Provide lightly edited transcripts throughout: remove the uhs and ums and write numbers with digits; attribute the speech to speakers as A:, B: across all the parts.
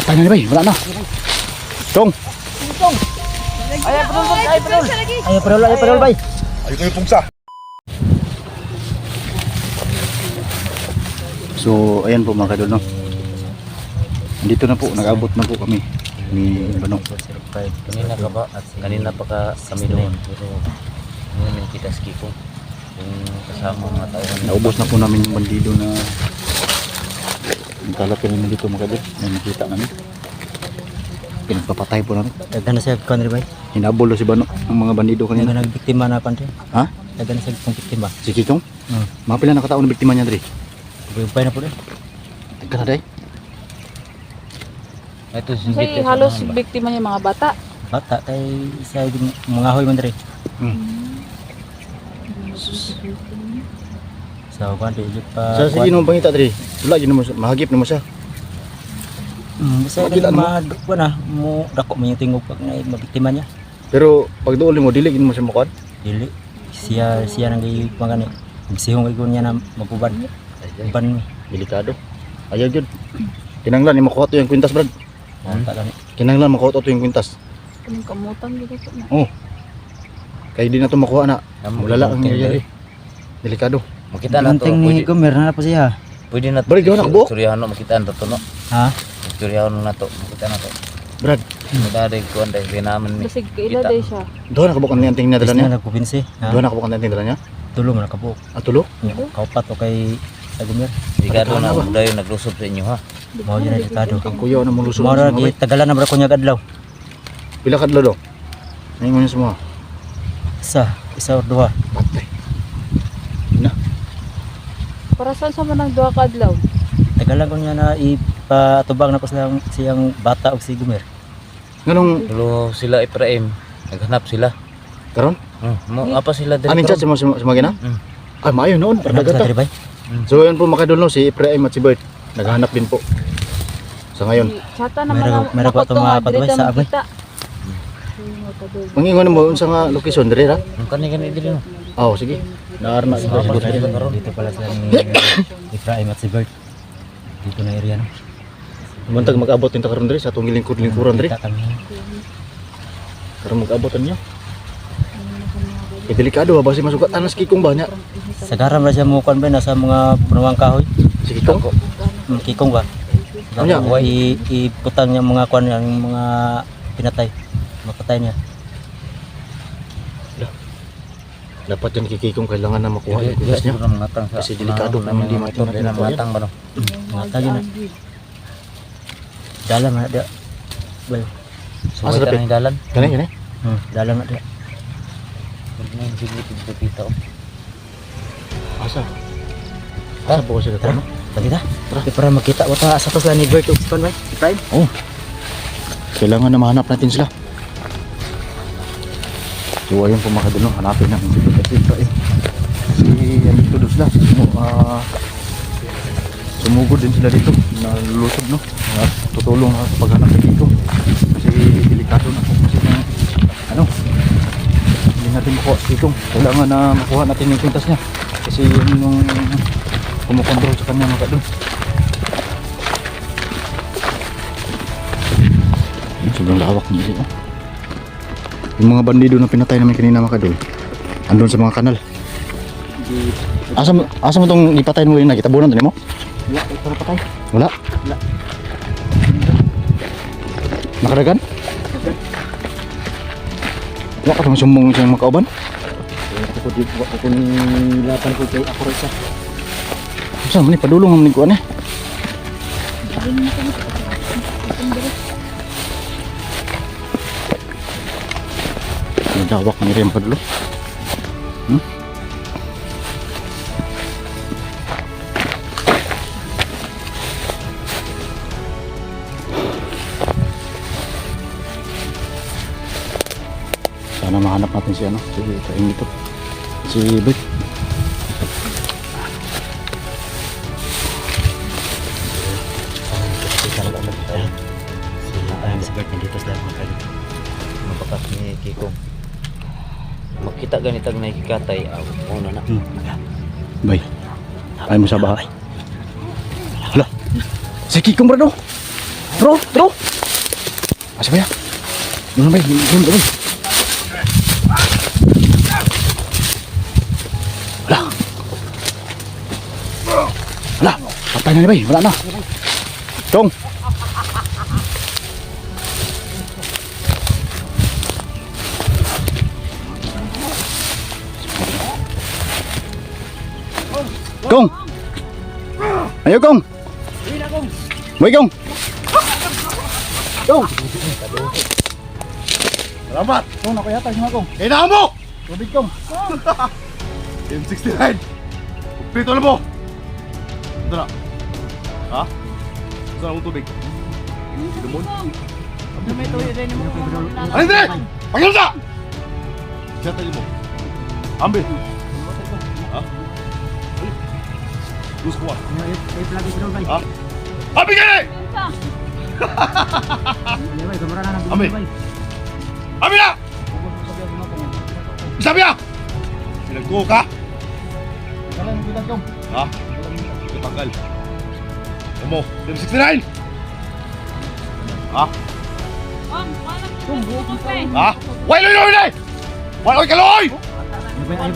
A: Patay na ni bay, wala na. Tong.
B: Ay, padol.
C: Ay, padol, bay.
D: Ay kayo pungsa.
A: So, ayan po mga kadol, no. Dito na po, nag-abot na po kami ni Banong.
B: Kanina ka ba? Kanina pa ka kami doon. Pero ngayon kita ski ko. Yung kasama mga tao.
A: Naubos na po namin yung bandido na nagkalat namin dito mga kadol. May nakita namin. Pinagpapatay po namin.
C: Daghan na siya country, bay.
A: Hinabol na si Banong ang mga bandido
C: Kanina
A: kanina.
C: nagbiktima na country.
A: Ha?
C: Daghan na siya kung biktima.
A: Si Kitong? Mga pila nakataon na biktima niya, Dre?
C: Bubay na po rin.
A: Tagka na, Day.
B: Ito
E: Kasi halos biktima niya mga bata.
C: Bata kay isa yung mga hoy man diri. So country jud pa.
A: Sa sige nung pangita, Dre. Wala yun mo, mahagip na mo siya.
C: Basta
A: Magilan mo?
C: mo na mo dako mo yung tingog pag na mabiktima niya.
A: Pero pag doon mo, dilig mo siya mukhaan.
C: Dili. Siya nang gay pangani. Sihong ko niya na maguban. Ban
A: Delikado. Ayaw yun. Kinanglan, makuha to yung kwintas, Brad.
C: ta gani.
A: Kinanglan, makuha to yung kwintas.
E: Anong kamutan dito po na.
A: Oh. Kaya di na to makuha na. Mulala ang nangyayari. Delikado.
B: Makita na to.
C: Ni Gomer na pa siya.
B: Pwede na to.
A: Balik, gawa na ka, Bo?
B: Suryahan na makita na to no.
C: Ha?
B: Suryahan na to. Makita na to.
A: Brad,
B: Magdada yung kuwan dahil kinaman ni.
E: Basig kaila day siya.
A: doon nakabukan na yung tingin na dala niya.
C: Niya nagkubinsi.
A: Doon nakabukan na yung tingin dala niya.
C: Tulong na kabuok.
A: Tulo.
C: Kaupat o kay sa Gomer.
B: Sigado na dayo naglusob sa inyo ha.
C: Mao yun na ditado.
A: Ang kuyaw na mong lusog.
C: Mao ra gi tagalan na bra ko niya adlaw.
A: Pila ka dala do? Ngayon mo semua.
C: Isa or duha.
A: Patay.
E: Para saan sa manang duha ka adlaw?
C: Tagalan ko niya na ipatubag na ko siyang bata og si Gomer.
A: Nganong
B: Tulo sila Ibrahim. Naghanap sila.
A: karon?
B: Mo apa sila diri?
A: Aning chat sa mga gina? Ay, maayo noon.
C: Pernah
A: Pardagat
C: sa
A: ta.
C: diri bay?
A: So yun po makadol no, si Ibrahim at si Bert. Naghahanap din po. Sa ngayon.
E: Chata naman ang
C: Meron pa itong mga patubay sa abay.
A: Mangingon mo unsa nga location diri ra?
B: Ang kani diri no.
A: Oh, sige. Naarma sa
C: Siguro
A: siguro.
C: dito pala sila ni Ibrahim at si Bert. Dito na area no.
A: Muntag mag-abot din ta karon diri sa atong lingkod-lingkuran diri.
C: Kita kami.
A: Karon mag-abotan niya. Delikado ba si masukat anas kikong ba niya?
C: Sa garam ra siya mo kon ba nasa mga punawang kahoy.
A: Si kikong.
C: Kikong ba?
A: Ano niya?
C: Iputang niya mga kwan yung mga pinatay. Mapatay niya.
A: Dapat yan kikikong kailangan na makuha yung kulas niya.
B: Matang sa.
A: Kasi delikado kung hindi matang
B: na matang ba no.
C: Mata yun na. Dalam na dia. Well,
B: Subay
A: Asa
B: ta
A: dapit?
B: ni dalan.
A: Kani.
C: dalam na dia.
B: Ano yung sigit dito kita oh.
A: Asa? Asa po sila
C: Tara.
A: ano?
C: Tadi dah. Di para makita wata sa tos ni Bert ug kon bay. Ibrahim.
A: Oh. Kailangan na mahanap natin sila. So ayun po mga kadol, no? Hanapin natin si Ibrahim. Si ano dito sila. Sumugod din sila dito. Nalulusog no. Tutulong na sa paghanap dito. Kasi delikado na po kasi ano. Hindi natin makuha si Kitong. Kailangan na makuha natin yung kwintas niya. Kasi yun yung kumukontrol sa kanya mga kadol. Sobrang lawak niya dito. Yung mga bandido na pinatay namin kanina mga kadol, andun sa mga kanal. Asa mo itong ipatayin mo yun na kitabunan din mo?
C: Wala ito na patay.
A: Wala?
C: Wala.
A: Nakadagan? Wala ka pang sumbong siyang makauban?
C: Ako di ko nilapan ko kay ako rin siya.
A: Saan man padulong ang nikuan eh? Nadawak ni Rem padulong. Sana mahanap natin si ano, si Kain dito. Si Bert.
C: Si Bert dito sa mga kali.
B: Mabakas ni Kikong. Makita ganitag na ikikatay aw una na.
A: Bay. Ay mo sa bahay. Hala. Si Kikong brado. Bro. Asa ba ya? Doon bay, doon bay. Wala, patay na ni bay, wala na. Tong. Kong. Ayo Kong. Boy Kong. Kong.
D: Salamat!
A: Kong, nakayatay siya Kong.
D: Kailangan mo!
A: Tubig Kong.
D: M69! Pito na mo! Ito na. Ha? Gusto na akong tubig. Sinumon? Ano hindi? Pagkano sa! Diyan tayo mo. Ambil! Ha? Gusto ko ah. Ha? Ambil ka eh! Ambil! Ambil na! Sabi na! Pinagkuho ka? Ha? Tanggal. Ano mo? M69! Ha? Ha? Why loy loy loy! Why loy kaloy!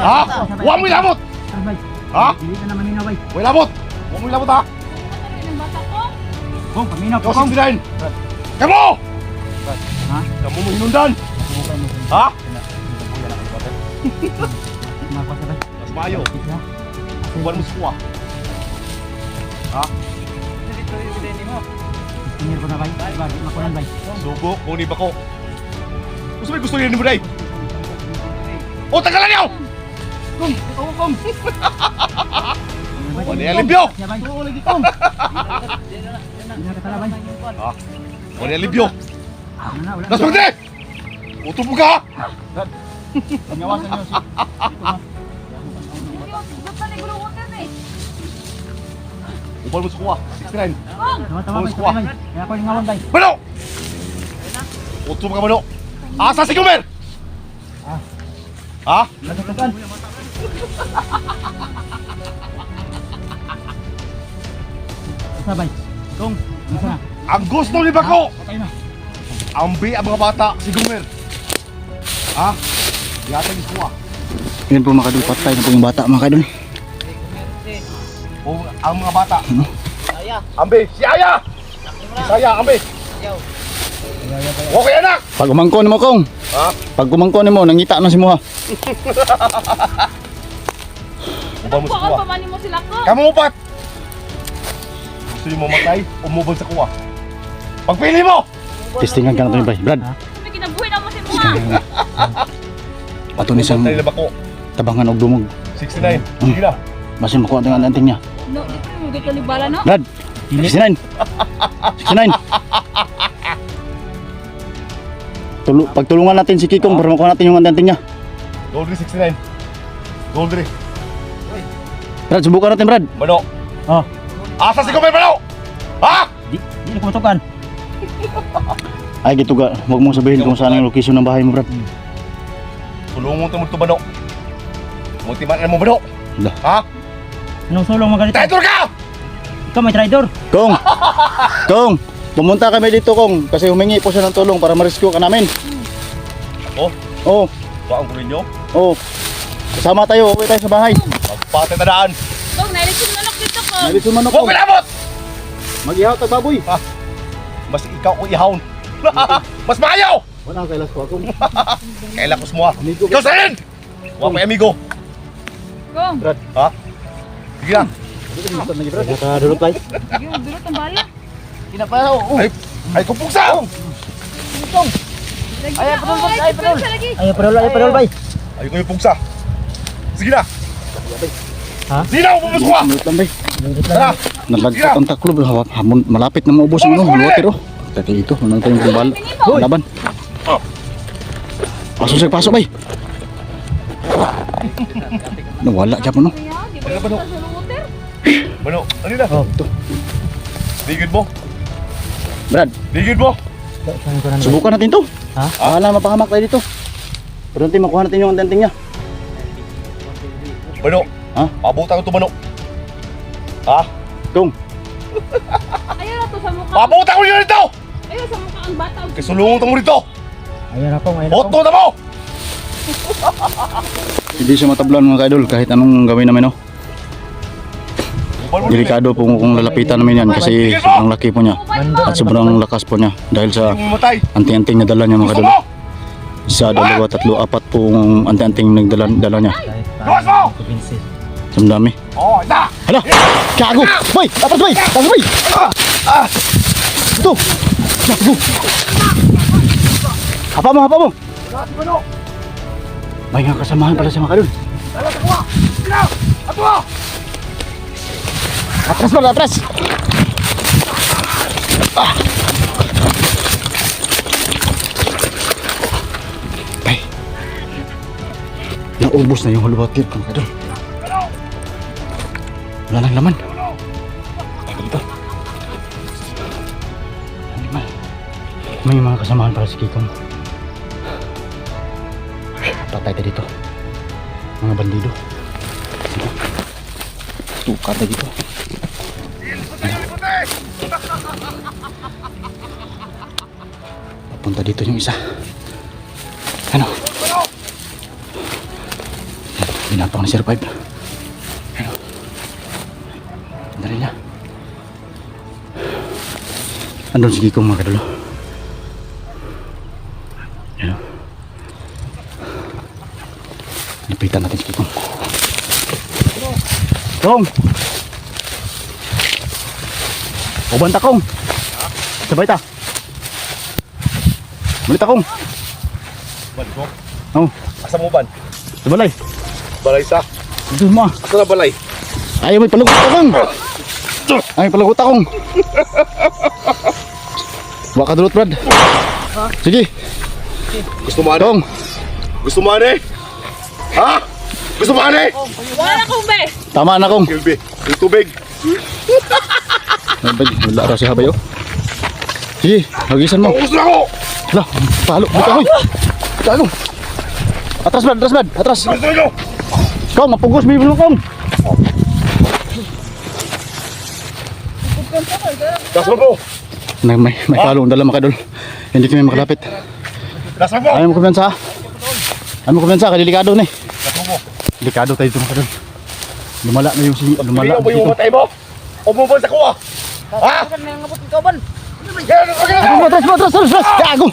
D: Ha? Huwag mo ilabot! Ha? Huwag ilabot! Huwag mo ilabot ha?
C: Kong, paminaw
D: Ikaw 69! Kamu!
C: Ha?
D: Kamu mo hinundan! Ha? Mas mayo! Huwag mo suwa! Ha?
C: Tingin ko na bay. Bakit makunan bay?
D: Subo, kung di ba ko? Gusto mo gusto rin mo day? O, tagalan niyo!
C: Kong, ikaw Kong.
D: O, niya libyo!
C: Siya bay. Oo, lagi Kong. Nakatala bay.
D: Ha? O, niya libyo!
C: Ano na, wala.
D: Nas magdi! Utob mo ka!
A: Panyawasan niyo si
D: Upal mo suwa! 69!
C: Tama bay, tama bay. Kaya ako yung ngawan bay.
D: Mano! Utob ka mano! Asa si Gomer! Ha?
C: Nagkatakan. Asa bay? Kong, isa na.
D: Ang gusto ni Bako!
C: Patay na.
D: Ambi ang mga bata si Gomer! Ha? Yata ni suwa!
A: Yun po mga kadol, patay na po yung bata mga kadol.
D: O ang mga bata! Ambi! Si Aya! Si Saya, Ambi! Okay anak!
A: Pag umangkon mo Kong.
D: Ha?
A: Pag umangkon mo, nangita na si mo ha.
D: Ubal mo sa kuwa!
E: Pamanin mo sila ko.
D: Kamu upat! Gusto niyo mamatay o mubal sa kuwa? Pagpili mo!
A: Testingan ka na ito ni bay. Brad,
E: May kinabuhi na mo si Mua.
A: ato ni isang
D: Patay na Bako!
A: tabangan og dumog.
D: 69! Sige na!
A: Basin makuha ito ang anting niya.
E: No, dito mo dito libala no.
A: Brad, 69. 69. Pagtulungan natin si Kikong para makuha natin yung anting niya.
D: Goldry 69! Goldry!
A: Brad, subukan natin Brad.
D: Mano!
C: Oh,
D: Asa si Gomer Mano! Ha?
C: di na kumatukan.
A: Ay, gito ga. Huwag mong sabihin kung saan ang location ng bahay mo Brad.
D: Tulungon mo ito Mano! Multiman mo Mano!
A: Hala.
D: Ha?
C: Anong sulong mga ganito?
D: Traitor ka!
C: Ikaw may traitor.
A: Kong! Kong! Pumunta kami dito Kong kasi humingi po siya ng tulong para ma-rescue ka namin.
D: Oh,
A: Oo,
D: ba ang kulin nyo?
A: oo. Kasama tayo, uwi tayo sa bahay.
D: Magpatay tadaan!
E: Kung nailis yung manok dito ko.
A: Nalito man ako.
D: Huwag pinabot!
A: Mag-ihaw tag baboy.
D: Mas ikaw o ihawon! Mas maayaw!
A: Wala kailas ko akong.
D: Kailakos mo ha!
A: Amigo.
D: Ikaw sa'yo! Huwag may amigo!
E: Kung,
A: Brad,
D: Ha? Sige na!
C: Nakadulot bay.
E: yung dulot ng bala.
D: Ay kupuksa!
E: Ay, padol. Lagi.
C: Ayaw parol bay.
D: Ay ko yung pugsa! Sige na!
C: Ha?
D: Sige na! Pumusok ka!
A: Minute lang bay.
D: Tara!
A: Nalagpat ang taklob. Hamon, malapit na maubos ang ano. Water oh. Tati ito, nang tayong kumbal. Laban. Pasok pasok bay. Nawala dyan mo no.
E: Kaya, di ba yung sa water?
D: Mano, ano na?
C: Oh,
A: Ito.
D: Digid mo!
A: Brad,
D: Digid mo!
C: saan ko na bay?
A: subukan natin to.
C: Ha?
A: Wala mapahamak tayo dito. Pero natin makuha natin yung anting niya.
D: Mano!
A: Ha?
D: Pabutan ko ito Mano! Ha?
A: Kong,
E: Ayaw na to sa mukha.
D: Papunta ko nyo dito!
E: Ayaw sa mukha ang bata.
D: Kasulungan mo dito!
C: Ayun na pong, ayun na pong.
D: Boto na mo!
A: Hindi siya matablan mga kaidol kahit anong gawin namin, no? Delikado po kung lalapitan namin yan kasi ang laki po niya at sobrang lakas po niya dahil sa
D: Mamatay!
A: anting-anting na dala niya mga
D: Gusto
A: kaidol.
D: mo?
A: Isa, dalawa, tatlo, apat pong anting-anting dala niya.
C: Kahit
D: Gawas mo!
C: paano kubinsi.
A: Ang dami.
D: Oh, ita!
A: Hala! Gago! Boy! Apat boy! Gago boy! Ito! Gago! Hapa mo! Hapa mo! May nga kasamahan pala sa mga kaidol.
D: Atwa!
A: Atras mo! Atras! Ay! Naubos na yung hulubatit mga kaidol. Wala nang laman. Ay, dito. Animal. May mga kasamahan para si Kikong. Patay tayo dito. Mga bandido. Tukar tayo dito. Papunta dito yung isa. Ano? Ginapang na Sir 5. Ano? Dari niya. Andun si Kikong mga kadulo. Ano? Lapitan natin si Kikong. Kong! Ubanta Kong! Sabay ta! Balita Kong!
D: Ban ko?
A: Oh,
D: Asa mo ban?
A: sabalay!
D: Balay sa?
A: Ito mo!
D: Asa na balay?
A: Ayaw may palugot Kong! Ay, palugot Kong! Waka dulot Brad! Sige!
D: Gusto mo ano?
A: Kong!
D: Gusto mo ano eh? Ha? Gusto mo ano eh?
E: Wala na kong be.
A: Tama na Kong!
D: Kilby, yung tubig.
A: Wala raw si Habay oh. Sige, hagisan mo!
D: Gusto na ako!
A: Hala, palo! Bita ko! Gago! Atras Brad! Atras Brad! Atras!
D: Gusto nyo!
A: Kong, mapugos may bulong Kong!
D: Dasal mo!
A: May palong dala mga kadol. Hindi kami makalapit.
D: Dasal mo!
A: Ayaw mo kumpiyansa. Ayaw mo kumpiyansa, delikado na eh.
D: Dasal mo!
A: Delikado tayo dito mga kadol. Lumala na yung lumala.
D: Lumala mo yung matay mo! O mo ba sa kuha? Ha? Yan, okay na!
A: Atras! Gago!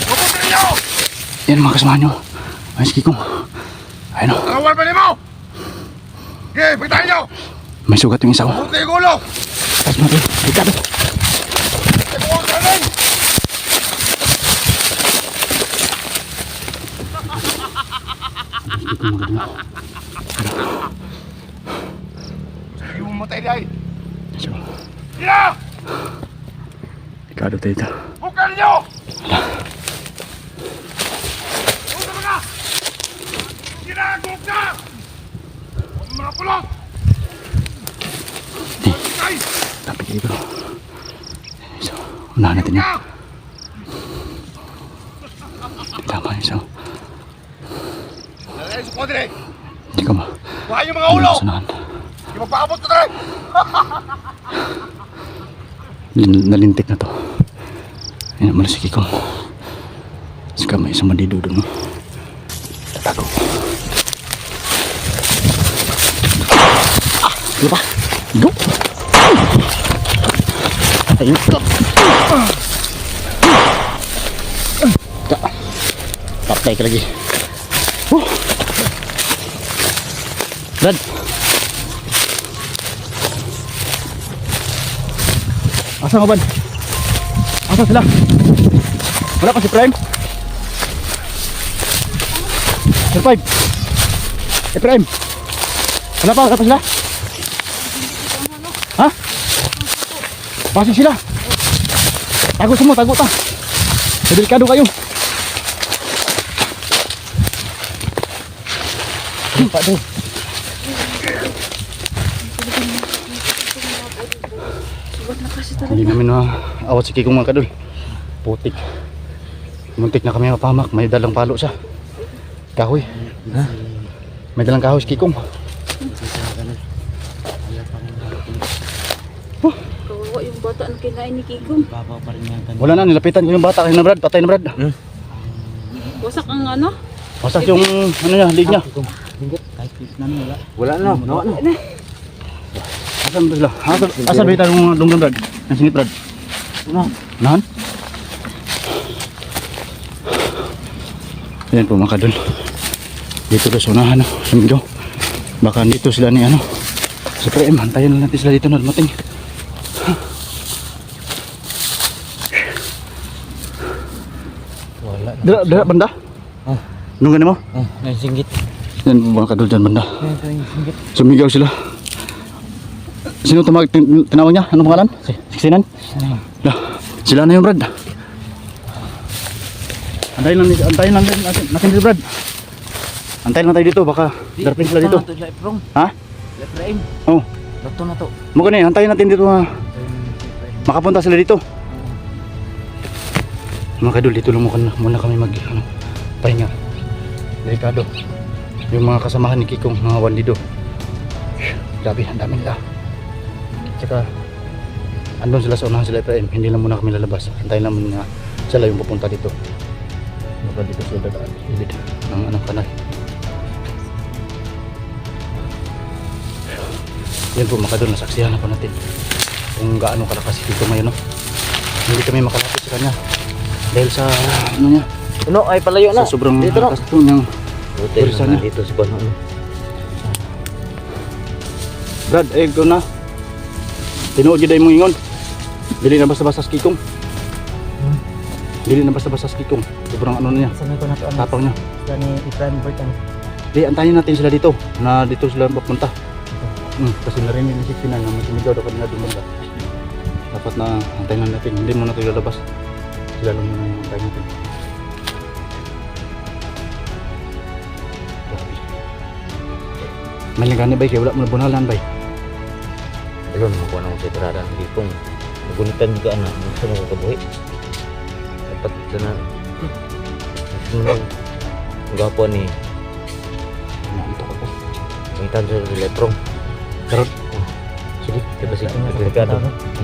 D: Mabuti ninyo!
A: Yan mga kasamahan nyo. Ayun si Kikong. Ayun o.
D: Nakawal pa mo! Okay, pagtahin nyo!
A: May sugat yung isa ko.
D: Mabuti yung ulo!
A: Atras mo natin. Delikado.
D: Ito ang kanin!
A: Kikong mga kadol.
D: Hindi mo matay dahil!
A: So,
D: Sina!
A: delikado tayo dito.
D: Bukan ninyo! Bukan mo na! Ginagog na! Huwag mo mga pulot! Ay!
A: Tapos dito. So, unahan natin yun. Tama yun. So,
D: Nalay sa kodre!
A: hindi ko
D: Buhay yung mga ulo!
A: masunahan.
D: Hindi magpaabot ko na rin!
A: Nalintik na to. Ayan naman si Kikong. Saka may isang bandido doon. No? Tatago. Ano ba? Go! Ayun. Patay ka lagi. Brad. Asa nga ban? Asa sila? Wala pa si Prime? Sir 5? Prime? Wala pa sila? Ha? Pasig sila? Tago semua, tago ta. Delikado kayo. Pak tu. Hindi namin awat si Kikong mga kadol. Putik. Muntik na kami mapahamak. May dalang palo siya. Kahoy. Ha? May dalang kahoy si Kikong.
E: Kawawa yung bata ang kinain ni Kikong.
C: Babaw pa rin yan kanina.
A: Wala na, nilapitan ko yung bata. Kaya na Brad, patay na Brad.
E: Wasak ang ano?
A: Wasak yung ano niya, lig niya.
C: Kahit pis namin wala.
B: Wala na, nawa na.
A: Asan ba sila? Asan ba yung mga dunggan Brad? Ang singit Brad? Nahan? Ayan po mga kadol. Dito na sa unahan, sumigaw. Baka dito sila ni ano. Sa PM, hantayin na natin sila dito na dumating.
B: Wala na.
A: Dira banda?
B: Oh.
A: Dunggan mo?
B: Oh, may singgit.
A: Yan po mga kadol dyan banda.
B: May singgit.
A: Sumigaw sila. Sino tinawag niya? Anong pangalan? Siksinan? Sila na yung Brad. Antayin lang natin dito Brad. Antayin lang tayo dito, baka darapin sila dito. Ha?
B: Efraim.
A: Oh,
B: Dato na to.
A: mukha na antayin natin dito ha. Makapunta sila dito. Mga kadol, dito lang muna kami pahinga. Delikado. Yung mga kasamahan ni Kikong, mga bandido. Grabe, ang dami nila. Tsaka, andun sila sa unahan sila Efraim. Hindi lang muna kami lalabas. Antayin lang muna sila yung pupunta dito. Baka dito sila dadaan. Ibig ng anong kanal. Yan po mga kadol, nasaksihan na po natin kung gaano kalakas si Kiko ngayon, no? Hindi kami makalapit sa kanya dahil sa ano niya,
B: Ano ay palayo na.
A: sa sobrang
B: Dito na.
A: lakas po niyang
B: Hotel
A: Pulsa
B: na
A: niya.
B: dito sa Bano.
A: Brad, ikaw na tinuod yun dahil mo ingon. Dili na basta-basta sa Kikong. Dili na basta-basta sa Kikong. Sobrang ano na niya,
C: Sanay ko na to ano.
A: tapang niya.
C: Sila ni Efraim Bertan.
A: Di, antayin natin sila dito, na dito sila papunta. Kasi narinig ni Siksinan na masinigaw daw kanina dumanda. Dapat na antayin lang natin, hindi muna tayo lalabas. Sila lang muna yung antayin natin. Grabe. May ligani bay, kaya wala mo na bunalan bay.
B: Ayun, makuha na ko sa tiraran. Hindi kong nagunitan juga na. Gusto mo kabuhi. Dapat ito na. Gusto mo lang. Ang gapo ni.
A: Ito ka po.
B: Pangitan sa letrong.
A: Karot.
B: Sige, diba sige. Delikado.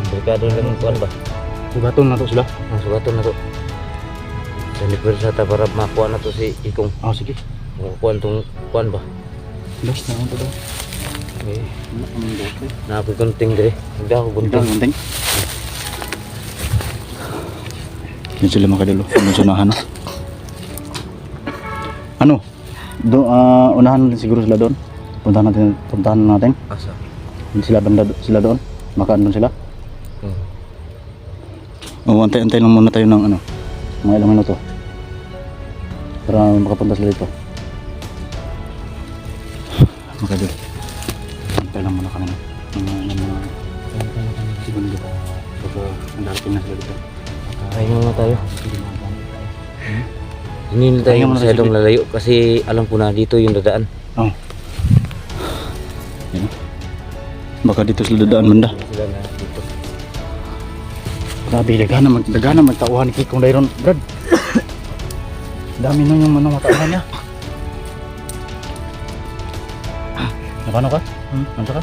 B: Delikado lang ang kuhan ba?
A: Sugaton na to sila.
B: Ang sugaton na to. Sa liquid sa ta para makuha na to si Ikong.
A: Sige.
B: Makuha itong kuhan ba?
A: Best na ito daw.
B: Eh, naapoy gunting dire. Hindi ako gunting.
A: Gunting. Yan sila makadulo. Ano sunahan, no? Ano? Unahan natin siguro sila doon. Puntahan natin.
B: Asa?
A: Sila doon. Baka andun sila.
B: Hmm.
A: Antay lang muna tayo ng ano, mga ilang minuto. Para makapunta sila dito. Makadulo. Antay lang muna kami ng mga segundo. Baka andarating na sila dito.
B: Kain muna tayo. Hindi na tayo
A: Kaya muna
B: masyadong
A: sige.
B: lalayo kasi alam ko na dito yung dadaan.
A: Oh. Yan. Baka dito sila dadaan banda.
B: Sila na dito.
A: Grabe, dagana magtauhan ni Kikong Dairon, Brad. Dami nun yung matauhan niya. Napano ka? Nanto ka?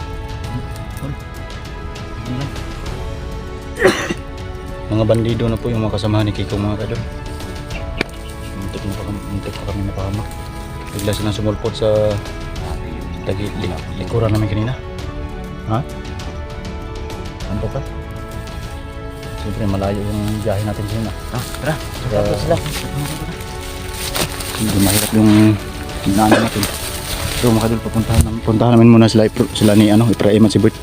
A: Mga bandido na po yung mga kasamahan ni Kikong mga kadol. Muntik pa kami napahamak. Bigla silang sumulpot sa likuran namin kanina. Ha? Nanto ka? Siyempre malayo yung biyahe natin sila.
B: Tara,
A: Sila. Hindi mahirap yung dinaanan natin. So mga kadol, puntahan namin muna sila ni Efraim at si Bert.